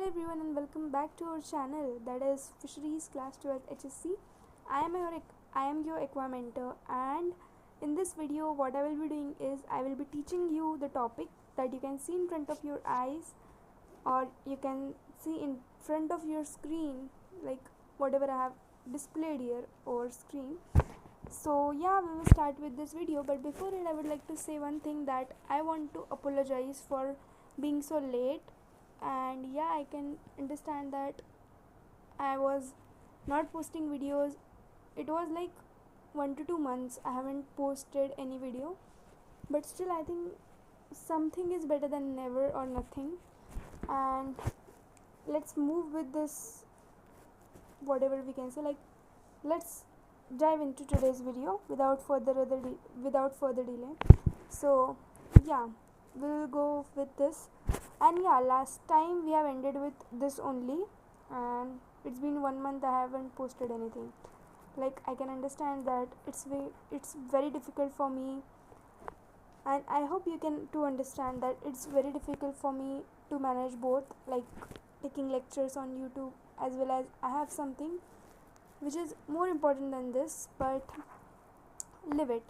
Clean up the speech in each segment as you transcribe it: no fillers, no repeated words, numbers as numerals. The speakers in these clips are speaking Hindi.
Hello everyone and welcome back to our channel, that is Fisheries Class 12 HSC. I am your Aqua mentor, and in this video what I will be doing is I will be teaching you the topic that you can see in front of your eyes, or you can see in front of your screen, like whatever I have displayed here over screen. So yeah, we will start with this video, but before it I would like to say one thing, that I want to apologize for being so late. And yeah, I can understand that I was not posting videos. It was like 1 to 2 months I haven't posted any video, but still I think something is better than never or nothing. And let's move with this, whatever we can say, like let's dive into today's video without further delay. So yeah, we'll go with this. And yeah, last time we have ended with this only, and it's been 1 month I haven't posted anything. Like, I can understand that it's very difficult for me, and I hope you can to understand that it's very difficult for me to manage both, like taking lectures on YouTube as well as I have something which is more important than this, but leave it.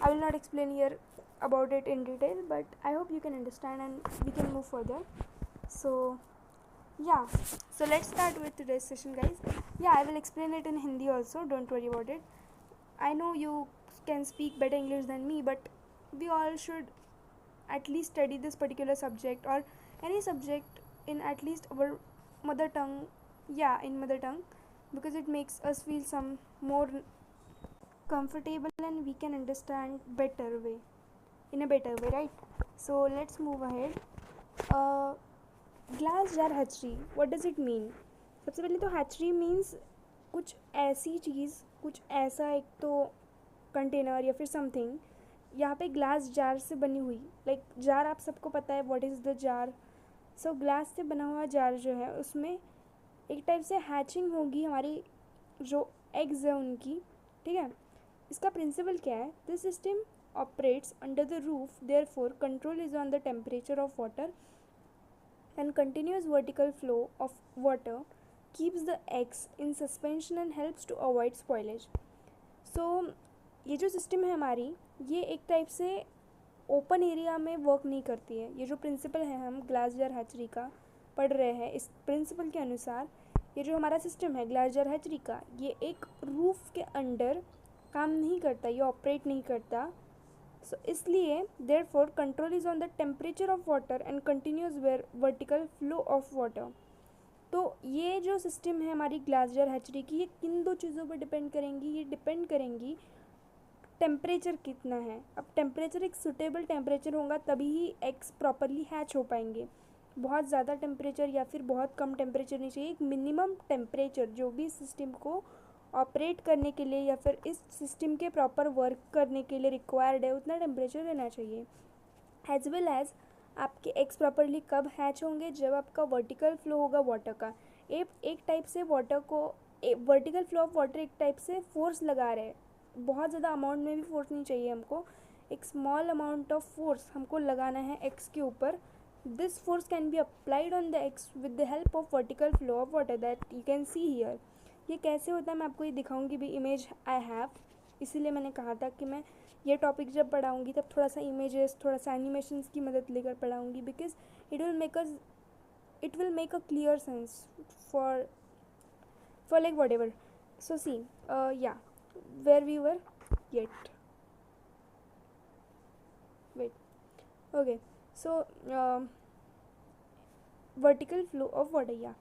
I will not explain here about it in detail, but I hope you can understand and we can move further. So yeah, so let's start with today's session, guys. Yeah, I will explain it in Hindi also, don't worry about it. I know you can speak better English than me, but we all should at least study this particular subject, or any subject in at least our mother tongue. Yeah, in mother tongue, because it makes us feel some more comfortable and we can understand better way, in a better way, right? So let's move ahead. Glass jar hatchery, what does it mean? सबसे पहले तो हैचरी मीन्स कुछ ऐसी चीज़, कुछ ऐसा एक तो कंटेनर या फिर समथिंग यहाँ पे ग्लास जार से बनी हुई, लाइक जार आप सबको पता है what is the jar. So glass से बना हुआ जार जो है उसमें एक टाइप से हैचिंग होगी हमारी जो एग्स है उनकी, ठीक है. इसका प्रिंसिपल क्या है? This system operates under the roof, therefore control is on the temperature of water, and continuous vertical flow of water keeps the eggs in suspension and helps to avoid spoilage. So ये जो सिस्टम है हमारी, ये एक टाइप से ओपन एरिया में वर्क नहीं करती है. ये जो प्रिंसिपल है, हम ग्लास जार हैचरी का पढ़ रहे हैं, इस प्रिंसिपल के अनुसार ये जो हमारा सिस्टम है ग्लास जार हैचरी का, ये एक रूफ के अंडर काम नहीं करता, ये ऑपरेट नहीं करता. सो इसलिए therefore control is on the temperature of water and continuous vertical flow of water. तो ये जो सिस्टम है हमारी ग्लास जार हैचरी की, ये किन दो चीज़ों पर डिपेंड करेंगी? ये डिपेंड करेंगी टेम्परेचर कितना है. अब टेम्परेचर एक सुटेबल टेम्परेचर होगा तभी ही एग्स प्रॉपरली हैच हो पाएंगे. बहुत ज़्यादा टेम्परेचर या फिर बहुत कम टेम्परेचर नहीं चाहिए. एक मिनिमम टेम्परेचर जो भी सिस्टम को ऑपरेट करने के लिए या फिर इस सिस्टम के प्रॉपर वर्क करने के लिए रिक्वायर्ड है, उतना टेम्परेचर रहना चाहिए. एज वेल एज आपके एग्स प्रॉपरली कब हैच होंगे? जब आपका वर्टिकल फ्लो होगा वाटर का. एक टाइप से वाटर को, वर्टिकल फ्लो ऑफ वाटर एक टाइप से फोर्स लगा रहे हैं. बहुत ज़्यादा अमाउंट में भी फोर्स नहीं चाहिए हमको, एक स्मॉल अमाउंट ऑफ फोर्स हमको लगाना है एग्स के ऊपर. This force can be applied on the eggs with the help of vertical flow of water that you can see here. ये कैसे होता है मैं आपको ये दिखाऊंगी भी. इमेज आई हैव, इसीलिए मैंने कहा था कि मैं ये टॉपिक जब पढ़ाऊंगी तब थोड़ा सा इमेजेस, थोड़ा सा एनिमेशंस की मदद लेकर पढ़ाऊंगी, because it will make a clear sense for like whatever. So see या where we were yet wait okay. So vertical flow of water, yeah.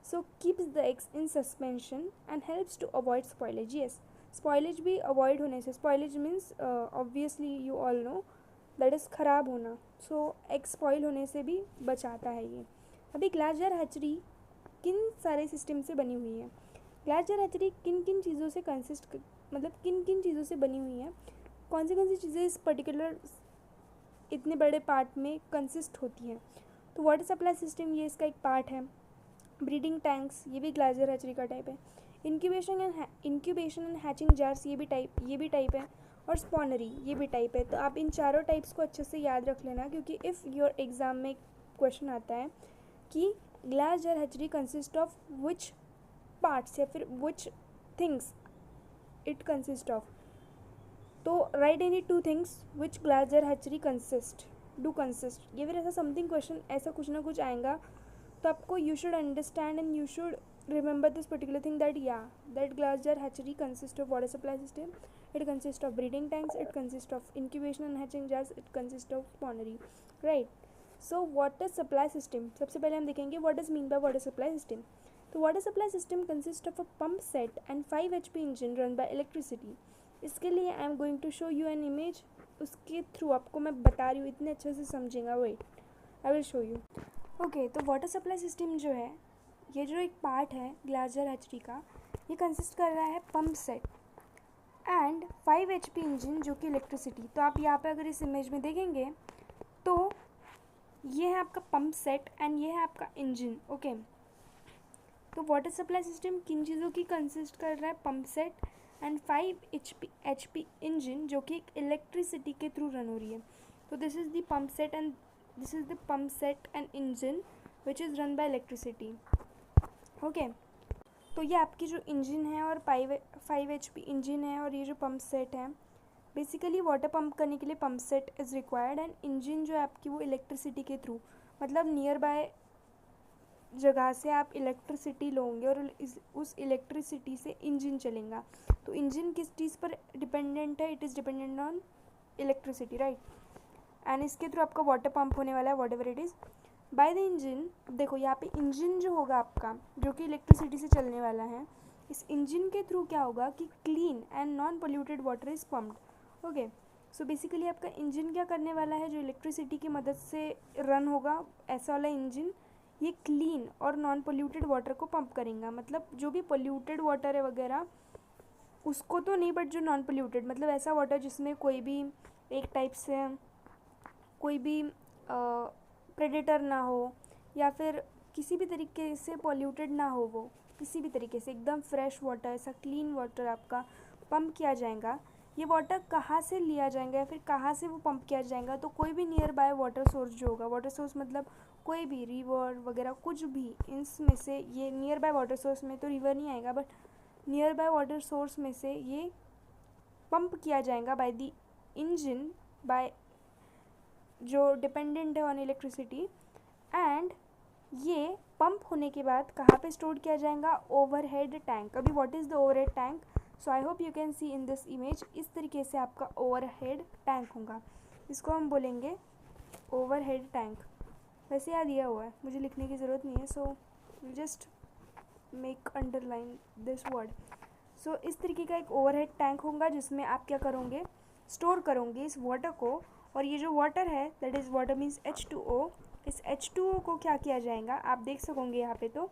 So keeps the eggs in suspension and helps to avoid spoilage. Yes, spoilage भी avoid होने से, spoilage means obviously you all know that is ख़राब होना. So egg spoil होने से भी बचाता है ये. अभी ग्लास जार हैचरी किन सारे सिस्टम से बनी हुई है? ग्लास जार हैचरी किन किन चीज़ों से मतलब किन किन चीज़ों से बनी हुई है? कौन सी चीज़ें इस पर्टिकुलर इतने बड़े पार्ट में कंसिस्ट होती हैं? तो वाटर सप्लाई सिस्टम ये इसका एक पार्ट है. ब्रीडिंग टैंक्स, ये भी ग्लास जार हैचरी का टाइप है. इंक्यूबेशन एंड हैचिंग जार्स, ये भी टाइप है. और स्पॉनरी, ये भी टाइप है. तो आप इन चारों टाइप्स को अच्छे से याद रख लेना, क्योंकि इफ़ योर एग्ज़ाम में क्वेश्चन आता है कि glass jar hatchery consist of which parts या फिर which things it consist of. तो write any two things which glass jar hatchery consist या फिर ऐसा समथिंग क्वेश्चन, ऐसा कुछ ना कुछ आएगा. तो आपको you should understand and you should remember this particular thing that that glass jar hatchery consists of water supply system, it consists of breeding tanks, it consists of incubation and hatching jars, it consists of spawnery, right? So water supply system, सबसे पहले हम देखेंगे what does mean by water supply system. तो water supply system consists of a pump set and 5 HP engine run by electricity. इसके लिए I am going to show you an image, उसके थ्रू आपको मैं बता रही हूँ, इतने अच्छे से समझेगा. Wait, I will show you. Okay, तो वाटर सप्लाई सिस्टम जो है, ये जो एक पार्ट है ग्लास जार हैचरी का, ये कंसिस्ट कर रहा है pump set and 5 HP engine जो कि इलेक्ट्रिसिटी. तो आप यहाँ पे अगर इस इमेज में देखेंगे तो ये है आपका पंप सेट एंड ये है आपका इंजन. ओके, तो वाटर सप्लाई सिस्टम किन चीज़ों की कंसिस्ट कर रहा है? Pump set and 5 HP engine जो कि एक इलेक्ट्रिसिटी के थ्रू रन हो रही है. तो this is the pump set and this is the pump set and engine which is run by electricity. Okay, तो ये आपकी जो इंजन है और 5 HP इंजन है और ये जो पंप सेट है, बेसिकली वाटर पंप करने के लिए pump set is required and engine जो है आपकी वो इलेक्ट्रिसिटी के थ्रू, मतलब नियर बाय जगह से आप इलेक्ट्रिसिटी लोगे और उस इलेक्ट्रिसिटी से इंजन चलेगा. तो इंजन किस चीज़ पर डिपेंडेंट है? It is dependent on electricity, right? And इसके थ्रू आपका वाटर पंप होने वाला है, what ever it is, bye the engine. देखो यहाँ पे इंजन जो होगा आपका, जो कि इलेक्ट्रिसिटी से चलने वाला है, इस इंजन के थ्रू क्या होगा कि clean and non polluted water is pumped. Okay, so basically आपका इंजन क्या करने वाला है, जो इलेक्ट्रिसिटी की मदद से रन होगा, ऐसा वाला इंजन ये क्लीन और नॉन पोल्यूटेड वाटर को पंप करेगा. मतलब जो भी पोल्यूटेड वाटर है वगैरह उसको तो नहीं, बट जो नॉन पोल्यूटेड, मतलब ऐसा वाटर जिसमें कोई भी एक टाइप से कोई भी प्रेडेटर ना हो या फिर किसी भी तरीके से पॉल्यूटेड ना हो, वो किसी भी तरीके से एकदम फ्रेश वाटर, ऐसा क्लीन वाटर आपका पंप किया जाएगा. ये वाटर कहाँ से लिया जाएगा या फिर कहाँ से वो पंप किया जाएगा? तो कोई भी नियर बाय वाटर सोर्स जो होगा, वाटर सोर्स मतलब कोई भी रिवर वगैरह कुछ भी, इसमें से ये नियर बाय वाटर सोर्स में तो रिवर नहीं आएगा, but nearby water source में से ये पंप किया जाएगा बाय द इंजन, बाय जो डिपेंडेंट है ऑन इलेक्ट्रिसिटी. एंड ये पंप होने के बाद कहाँ पे स्टोर किया जाएगा? Overhead tank. अभी what is the overhead tank? So I hope you can see in this image. इस तरीके से आपका ओवरहेड टैंक होगा, इसको हम बोलेंगे ओवरहेड टैंक. वैसे याद दिया हुआ है, मुझे लिखने की ज़रूरत नहीं है, so just make underline this word. So इस तरीके का एक ओवरहेड टैंक होगा जिसमें आप क्या करोगे? स्टोर करोगे इस वाटर को. और ये जो वाटर है, that is water means H2O. इस H2O को क्या किया जाएगा? आप देख सकोगे यहाँ पे. तो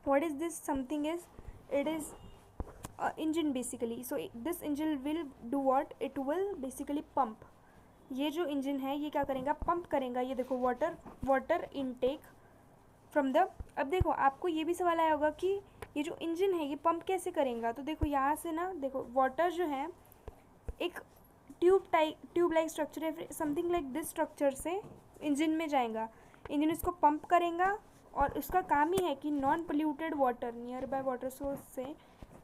what is this something is, it is engine basically. So this engine will do what? It will basically pump. ये जो इंजन है ये क्या करेगा? पंप करेगा. ये देखो वाटर इनटेक फ्रॉम द. अब देखो आपको ये भी सवाल आया होगा कि ये जो इंजन है ये पंप कैसे करेगा? तो देखो यहाँ से ना, देखो वाटर जो है एक ट्यूब लाइक स्ट्रक्चर है, समथिंग लाइक दिस स्ट्रक्चर से इंजन में जाएगा. इंजन इसको पंप करेगा और उसका काम ही है कि non polluted water near by water source से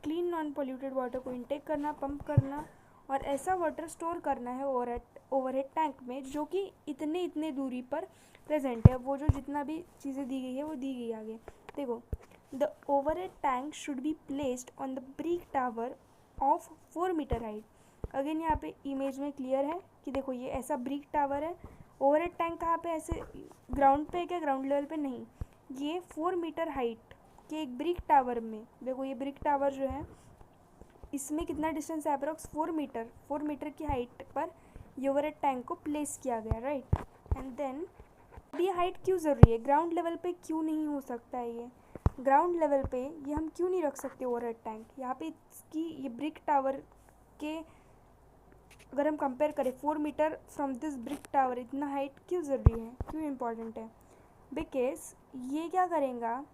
क्लीन नॉन पोल्यूटेड वाटर को इनटेक करना, पंप करना और ऐसा वाटर स्टोर करना है ओवरहेड टैंक में, जो कि इतने दूरी पर प्रेजेंट है. वो जो जितना भी चीज़ें दी गई है वो दी गई आगे. देखो, the overhead tank should be placed on the brick tower of 4 metre height. Again यहाँ पे इमेज में क्लियर है कि देखो ये ऐसा ब्रिक टावर है. ओवरहेड टैंक कहाँ पे? ऐसे ग्राउंड पे है क्या? ग्राउंड लेवल पे नहीं, ये 4 मीटर हाइट के एक ब्रिक टावर में. देखो ये ब्रिक टावर जो है इसमें कितना डिस्टेंस है? अप्रोक्स 4 मीटर की हाइट पर ये ओवरहेड टैंक को प्लेस किया गया, राइट? एंड देन अब ये हाइट क्यों ज़रूरी है? ग्राउंड लेवल पे क्यों नहीं हो सकता है ये? ग्राउंड लेवल पे ये हम क्यों नहीं रख सकते ओवरहेड टैंक? यहाँ पे इसकी ये ब्रिक टावर के अगर हम कंपेयर करें 4 metre from this brick tower, इतना हाइट क्यों ज़रूरी है, क्यों इम्पॉर्टेंट है? बिकॉज ये क्या करेगा,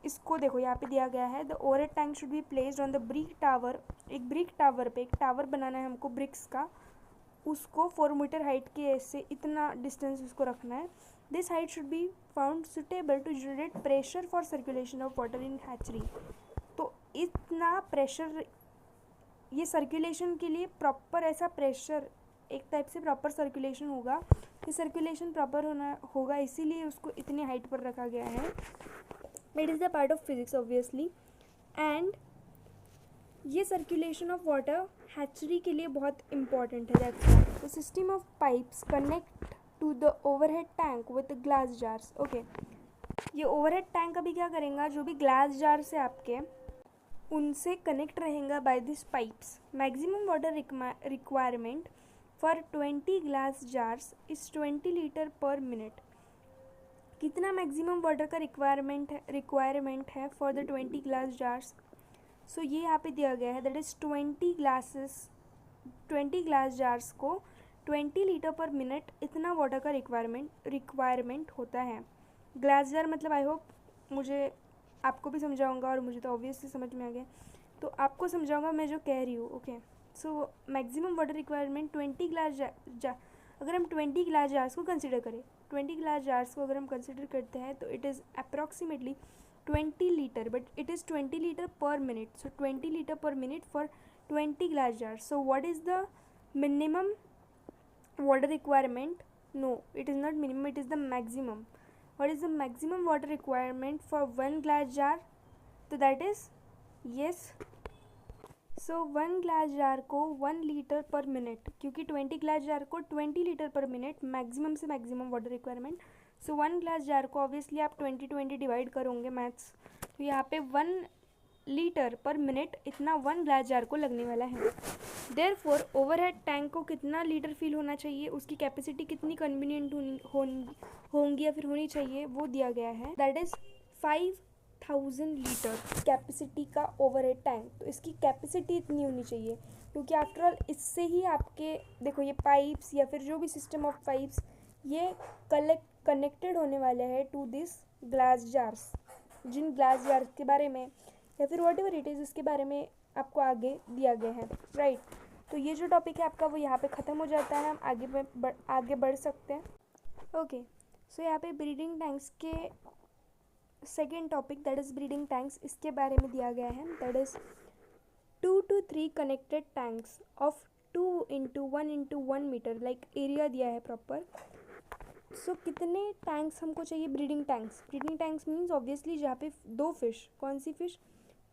इसको देखो यहाँ पे दिया गया है the overhead tank should be placed on the brick tower. एक ब्रिक टावर पे एक टावर बनाना है हमको ब्रिक्स का, उसको 4 मीटर हाइट के ऐसे इतना डिस्टेंस उसको रखना है this height should be found suitable to generate pressure for circulation of water in hatchery. तो इतना प्रेशर, ये सर्कुलेशन के लिए प्रॉपर ऐसा प्रेशर, एक टाइप से प्रॉपर सर्कुलेशन होगा, कि सर्कुलेशन प्रॉपर होगा, इसीलिए उसको इतनी हाइट पर रखा गया है। It is the part of physics obviously. And ये सर्कुलेशन ऑफ वाटर हैचरी के लिए बहुत इंपॉर्टेंट है। That's the system of pipes connect to the overhead tank with glass jars. Okay, ये ओवरहेड टैंक अभी क्या करेगा, जो भी ग्लास जार्स है आपके, उनसे कनेक्ट रहेगा by this pipes. Maximum water requirement for 20 glass jars is 20 litre per minute. कितना मैक्सिमम वाटर का रिक्वायरमेंट है for the 20 glass jars? So ये यहाँ पे दिया गया है, दैट इज़ 20 ग्लास जार्स को 20 लीटर पर मिनट इतना वाटर का रिक्वायरमेंट होता है। ग्लास जार मतलब आई होप मुझे आपको भी समझाऊंगा, और मुझे तो ऑब्वियसली समझ में आ गया, तो आपको समझाऊंगा मैं जो कह रही हूँ। Okay, so maximum water requirement 20 glass अगर हम 20 ग्लास जार्स को कंसिडर करें, 20 ग्लास जार्स को अगर हम कंसिडर करते हैं, तो it is approximately 20 litre, but it is 20 litre per minute. So 20 litre per minute for 20 glass jars. So what is the minimum water requirement? No, it is not minimum, it is the maximum. What is the maximum water requirement for 1 glass jar? So that is, yes, so 1 glass jar को 1 लीटर पर मिनट, क्योंकि 20 ग्लास जार को 20 लीटर पर मिनट मैक्सिमम से मैक्सिमम वाटर रिक्वायरमेंट। सो 1 ग्लास जार को ऑब्वियसली आप 20 डिवाइड करोगे मैथ्स, तो यहाँ पे 1 लीटर पर मिनट इतना 1 ग्लास जार को लगने वाला है। देयरफॉर ओवरहेड टैंक को कितना लीटर फिल होना चाहिए, उसकी कैपेसिटी कितनी कन्वीनियंट होंगी या फिर होनी चाहिए, वो दिया गया है। दैट इज़ 5000 लीटर कैपेसिटी का ओवरहेड टैंक। तो इसकी कैपेसिटी इतनी होनी चाहिए, क्योंकि आफ्टर ऑल इससे ही आपके, देखो ये पाइप्स या फिर जो भी सिस्टम ऑफ पाइप्स, ये कनेक्टेड होने वाले हैं टू दिस ग्लास जार्स। जिन ग्लास जार्स के बारे में या फिर वॉट एवर इट इज़, इसके बारे में आपको आगे दिया गया है, राइट। तो ये जो टॉपिक है आपका वो यहाँ पे ख़त्म हो जाता है, हम आगे बढ़ सकते हैं। ओके, सो यहाँ पे ब्रीडिंग टैंक्स के second topic, that is breeding tanks, इसके बारे में दिया गया है। That is 2 to 3 connected tanks of 2 into 1 into 1 metre, like area दिया है प्रॉपर। सो कितने टैंक्स हमको चाहिए? ब्रीडिंग टैंक्स मीन्स ऑब्वियसली जहाँ पे 2 फिश, कौन सी fish,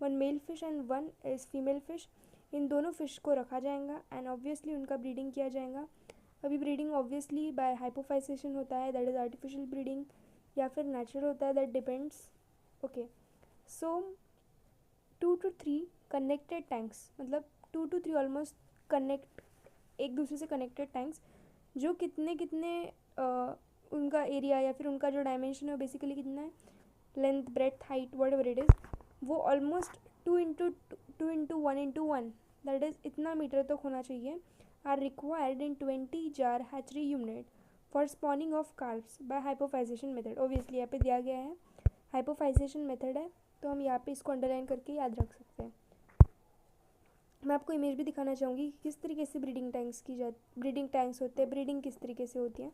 1 male fish and 1 is female fish, इन दोनों फिश को रखा जाएगा एंड ऑब्वियसली उनका ब्रीडिंग किया जाएगा। अभी ब्रीडिंग ऑब्वियसली बाय हाइपोफाइसेशन होता है, दैट इज़ आर्टिफिशियल ब्रीडिंग, या फिर नेचुरल होता है, that depends. Okay, so 2 to 3 connected tanks, मतलब 2 to 3 ऑलमोस्ट एक दूसरे से कनेक्टेड टैंक्स, जो कितने उनका एरिया या फिर उनका जो डायमेंशन है बेसिकली कितना है, length, breadth, height, whatever it is, वो almost 2 into 1 into 1, that is इतना मीटर तक होना चाहिए, are required in 20 jar hatchery unit for spawning of carps by hypophysation method. Obviously यहाँ पे दिया गया है हाइपोफाइजेशन मेथड है, तो हम यहाँ पे इसको अंडरलाइन करके याद रख सकते हैं। मैं आपको इमेज भी दिखाना चाहूँगी कि किस तरीके से ब्रीडिंग टैंक्स होते हैं, ब्रीडिंग किस तरीके से होती है।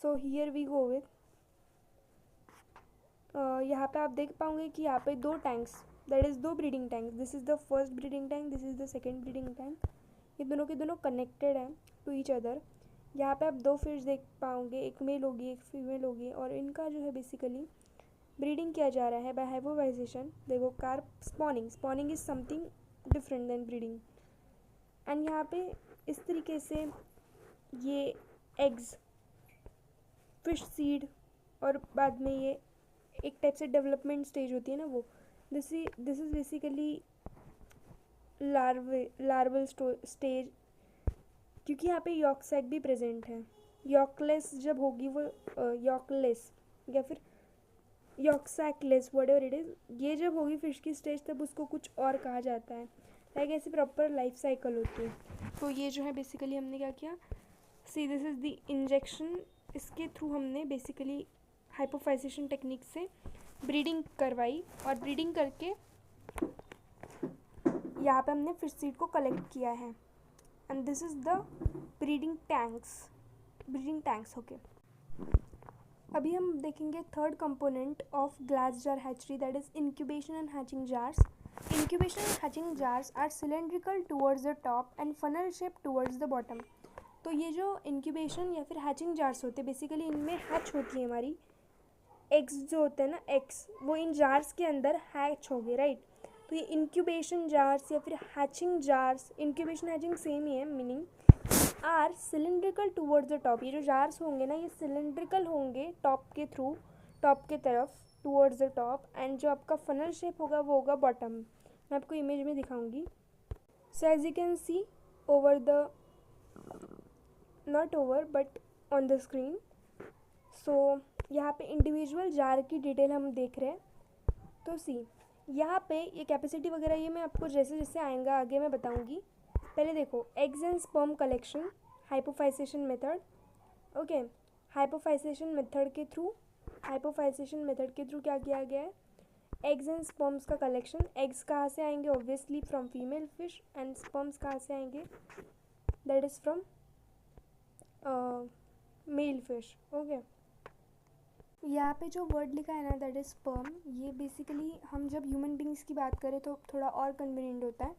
So here we go with, यहाँ पे आप देख पाओगे कि यहाँ पे 2 tanks, that is 2 breeding tanks, this is the first breeding tank, this is the second breeding tank. ये दोनों के दोनों कनेक्टेड हैं टू ईच अदर। यहाँ पे आप 2 फिश देख पाओगे, एक मेल होगी एक फीमेल होगी, और इनका जो है बेसिकली ब्रीडिंग किया जा रहा है बाय हाइपोफाइजेशन। देखो, carp spawning is something different than breeding. And यहाँ पे इस तरीके से ये एग्स, फिश सीड, और बाद में ये एक टाइप से डेवलपमेंट स्टेज होती है ना, वो this is basically larval stage, क्योंकि यहाँ पे यॉक सैक भी प्रेजेंट है। यॉकलेस जब होगी वो यॉकलेस या फिर yolk sacless, whatever it is, ये जब होगी फिश की स्टेज, तब उसको कुछ और कहा जाता है, लाइक ऐसी प्रॉपर लाइफ साइकिल होती है। तो ये जो है बेसिकली हमने क्या किया, see this is the injection, इसके थ्रू हमने बेसिकली हाइपोफाइजेशन टेक्निक से ब्रीडिंग करवाई, और ब्रीडिंग करके यहाँ पे हमने फिश सीड को कलेक्ट किया है। And this is the breeding tanks. Okay, अभी हम देखेंगे third component of glass jar hatchery, that is incubation and hatching jars. Incubation and hatching jars are cylindrical towards the top and funnel shaped towards the bottom. तो ये जो इंक्यूबेशन या फिर हैचिंग जार्स होते हैं बेसिकली इनमें हैच होती है हमारी एग्स जो होते हैं ना एग्स, वो इन जार्स के अंदर हैच हो गए, राइट. तो ये इंक्यूबेशन जार्स या फिर hatching jars, incubation hatching same ही है meaning, are cylindrical towards the top. ये जो जार्स होंगे ना ये सिलेंड्रिकल होंगे टॉप के थ्रू, टॉप के तरफ टूवर्ड्स द टॉप, एंड जो आपका फनल शेप होगा वो होगा बॉटम. मैं आपको इमेज में दिखाऊंगी. So as you can see over the, not over but on the screen. सो यहाँ पे इंडिविजुअल जार की डिटेल हम देख रहे हैं. तो सी यहाँ पे ये कैपेसिटी वगैरह ये मैं आपको जैसे जैसे आएगा आगे मैं बताऊंगी. पहले देखो eggs and sperm collection, hypophysation method. Okay, hypophysation method के थ्रू क्या किया गया है, एग्स एंड स्पर्म्स का कलेक्शन. एग्स कहाँ से आएंगे, obviously from female fish, and sperms कहाँ से आएंगे, that is from male fish. Okay, यहाँ पे जो वर्ड लिखा है ना दैट इज स्पर्म, ये बेसिकली हम जब ह्यूमन बींग्स की बात करें तो थोड़ा और कन्वीनियंट होता है.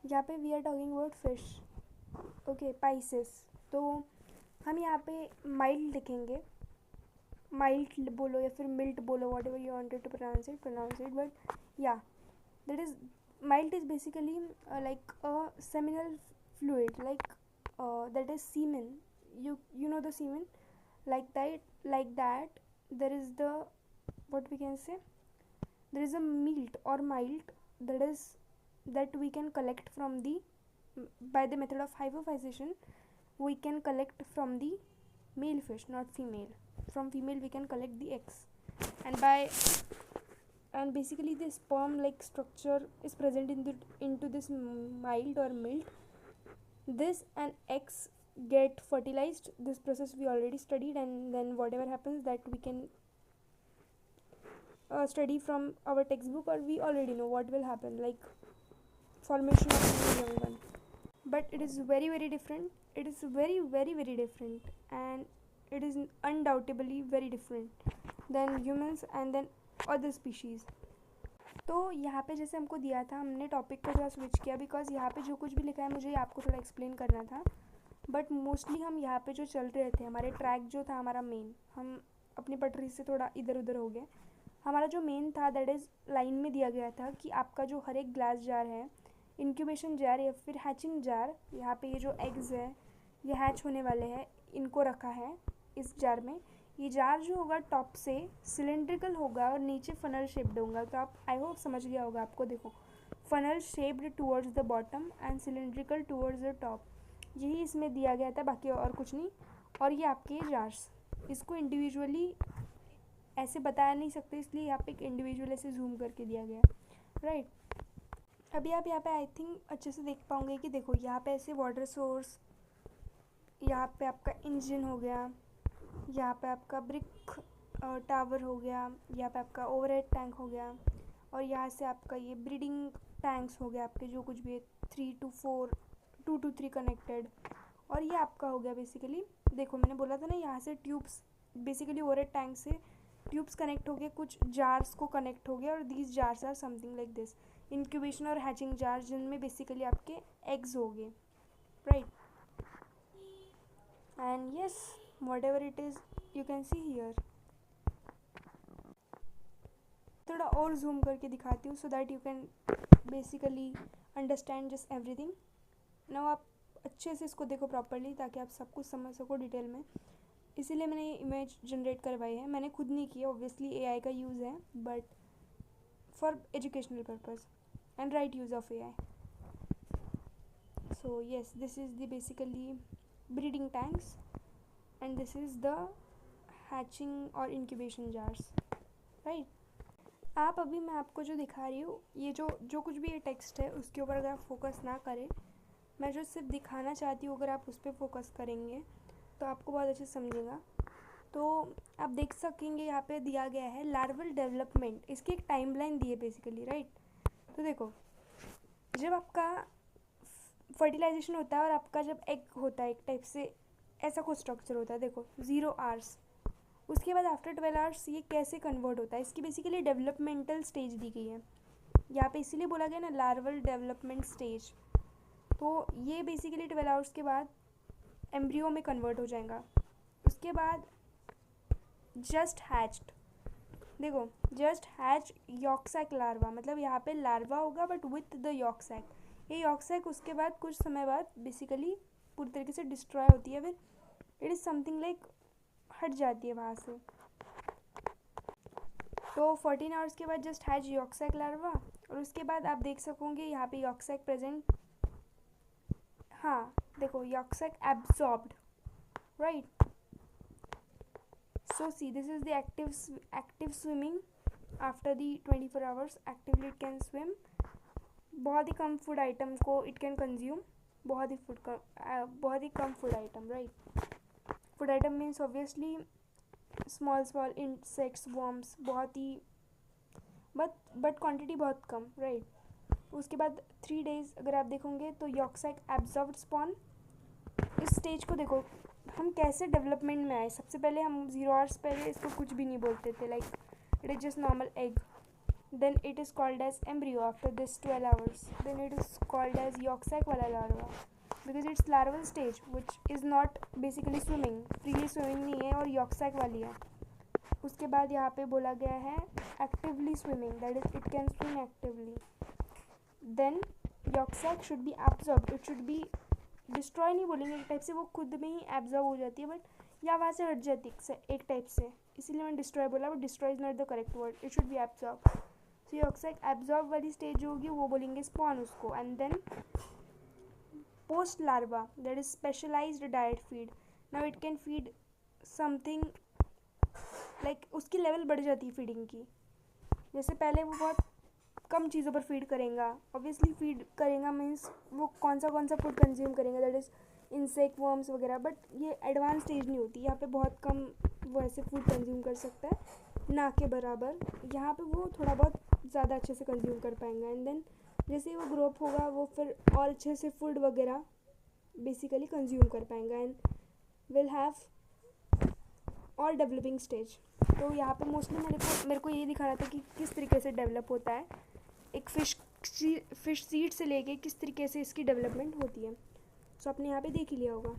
यहाँ पे we are talking about fish. Okay, pisces. तो हम यहाँ पे माइल्ड लिखेंगे, माइल्ड बोलो या फिर मिल्ट बोलो, whatever you wanted to pronounce it, but या that is mild is basically like a seminal fluid, like that is semen. You know the semen, like that there is the, what we can say, there is a milt or mild that we can collect from the, by the method of hypophysis we can collect from the male fish, not female. From female we can collect the eggs, and basically the sperm like structure is present into this mild or milt. This and eggs get fertilized. This process we already studied, and then whatever happens that we can study from our textbook, or we already know what will happen, like formation of new young one. But it is very very different. It is very very very different, and it is undoubtedly very different than humans and then other species. तो यहाँ पे जैसे हमको दिया था, हमने टॉपिक को थोड़ा स्विच किया बिकॉज यहाँ पे जो कुछ भी लिखा है मुझे आपको थोड़ा एक्सप्लेन करना था. बट मोस्टली हम यहाँ पे जो चल रहे थे, हमारे ट्रैक जो था हमारा मेन, हम अपनी पटरी से थोड़ा इधर उधर हो गए. हमारा जो मेन था दैट इज़ लाइन में दिया गया था कि आपका जो हर एक ग्लास जार है, इंक्यूबेशन जार या फिर हैचिंग जार, यहाँ पे ये जो एग्स है ये हैच होने वाले हैं, इनको रखा है इस जार में. ये जार जो होगा टॉप से सिलेंड्रिकल होगा और नीचे फनल शेप्ड होगा. तो आप आई होप समझ गया होगा आपको. देखो, funnel shaped towards the bottom and cylindrical towards the top, यही इसमें दिया गया था, बाकी और कुछ नहीं. और ये आपके जार्स, इसको इंडिविजुअली ऐसे बताया नहीं सकते, इसलिए यहाँ पे एक इंडिविजुअल ऐसे जूम करके दिया गया, राइट. अभी आप यहाँ पे आई थिंक अच्छे से देख पाओगे कि देखो यहाँ पे ऐसे वाटर सोर्स, यहाँ पे आपका इंजन हो गया, यहाँ पे आपका ब्रिक टावर हो गया, यहाँ पे आपका ओवरहेड टैंक हो गया, और यहाँ से आपका ये ब्रीडिंग टैंक्स हो गया आपके, जो कुछ भी है 3 to 4, 2 to 3 कनेक्टेड. और ये आपका हो गया बेसिकली, देखो मैंने बोला था ना यहाँ से ट्यूब्स, बेसिकली ओवरहेड टैंक से ट्यूब्स कनेक्ट हो गए, कुछ जार्स को कनेक्ट हो गया, और these jars are something like this, incubation और हैचिंग जार्स, जिनमें बेसिकली आपके एग्स हो गए, right. And yes, whatever it is you can see here. थोड़ा और जूम करके दिखाती हूँ so that you can basically understand just everything. now आप अच्छे से इसको देखो प्रॉपरली, ताकि आप सब कुछ समझ सको डिटेल में. इसीलिए मैंने ये इमेज जनरेट करवाई है, मैंने खुद नहीं की है, ऑब्वियसली AI का यूज़ है, but for educational purpose and right use of AI. so yes, this is the basically breeding tanks and this is the hatching और incubation jars, right. आप अभी मैं आपको जो दिखा रही हूँ, ये जो कुछ भी ये टेक्स्ट है उसके ऊपर अगर आप फोकस ना करें, मैं जो सिर्फ दिखाना चाहती हूँ अगर आप उस पर फोकस करेंगे तो आपको बहुत अच्छे समझेगा. तो आप देख सकेंगे यहाँ पे दिया गया है लार्वल डेवलपमेंट, इसकी एक टाइमलाइन दी है बेसिकली, राइट. तो देखो, जब आपका फर्टिलाइजेशन होता है और आपका जब एग होता है, एक टाइप से ऐसा कुछ स्ट्रक्चर होता है. देखो 0 hours उसके बाद आफ्टर 12 आवर्स ये कैसे कन्वर्ट होता है, इसकी बेसिकली डेवलपमेंटल स्टेज दी गई है यहाँ पे, इसीलिए बोला गया ना लार्वल डेवलपमेंट स्टेज। तो ये बेसिकली 12 आवर्स के बाद एम्ब्रियो में कन्वर्ट हो जाएगा। उसके बाद जस्ट हैच्ड, देखो just hatch yolk sac larva, मतलब यहाँ पे लार्वा होगा but with the yolk sac. ये यॉक सैक उसके बाद कुछ समय बाद बेसिकली पूरी तरीके से डिस्ट्रॉय होती है, फिर इट इज़ समथिंग लाइक हट जाती है वहाँ से। तो 14 आवर्स के बाद just hatch yolk sac larva, और उसके बाद आप देख सकोगे यहाँ पे यॉक सैक प्रेजेंट। हाँ देखो yolk sac absorbed, right. So see, this is the active swimming after the 24 hours. Actively it can swim. बहुत ही कम फूड आइटम को it can consume. बहुत ही कम food item, right? Food item means obviously small insects, worms, बहुत ही but quantity बहुत कम, right? उसके बाद 3 days अगर आप देखोगे तो yolk sac absorbed spawn। इस स्टेज को देखो हम कैसे डेवलपमेंट में आए। सबसे पहले हम 0 आवर्स पहले इसको कुछ भी नहीं बोलते थे, like it is just normal egg. Then it is called as embryo after this 12 hours. Then it is called as yolk sac वाला larva because it's larval stage which is not basically swimming, freely swimming नहीं है और यॉक सैक वाली है। उसके बाद यहाँ पे बोला गया है actively swimming, that is it can swim actively. Then yolk sac should be absorbed, it should be destroy नहीं बोलेंगे, एक टाइप से वो खुद में ही एब्जॉर्ब हो जाती है, बट या वहाँ से हट जाती है एक टाइप से, इसीलिए मैंने डिस्ट्रॉय बोला, but destroy is not the correct word, it should be absorb. So yolk sac absorb वाली स्टेज जो होगी वो बोलेंगे स्पॉन उसको। And then post larva, that is specialised diet feed. Now it can feed something like उसकी लेवल बढ़ जाती है फीडिंग की। जैसे पहले वो बहुत कम चीज़ों पर फीड करेगा, ऑब्वियसली फीड करेगा मीन्स वो कौन सा फूड कंज्यूम करेंगे, दैट इज़ इंसेक्ट, वर्म्स वगैरह, बट ये एडवांस स्टेज नहीं होती, यहाँ पे बहुत कम वो ऐसे फूड कंज्यूम कर सकता है, ना के बराबर। यहाँ पे वो थोड़ा बहुत ज़्यादा अच्छे से कंज्यूम कर पाएंगे। एंड देन जैसे ही वो ग्रो अप होगा वो फिर और अच्छे से फूड वगैरह बेसिकली कंज्यूम कर पाएंगे एंड विल हैव और डेवलपिंग स्टेज। तो यहाँ पे मोस्टली मेरे को ये दिखाना था कि किस तरीके से डेवलप होता है एक फिश सीड से लेके किस तरीके से इसकी डेवलपमेंट होती है। सो आपने यहाँ पे देख ही लिया होगा।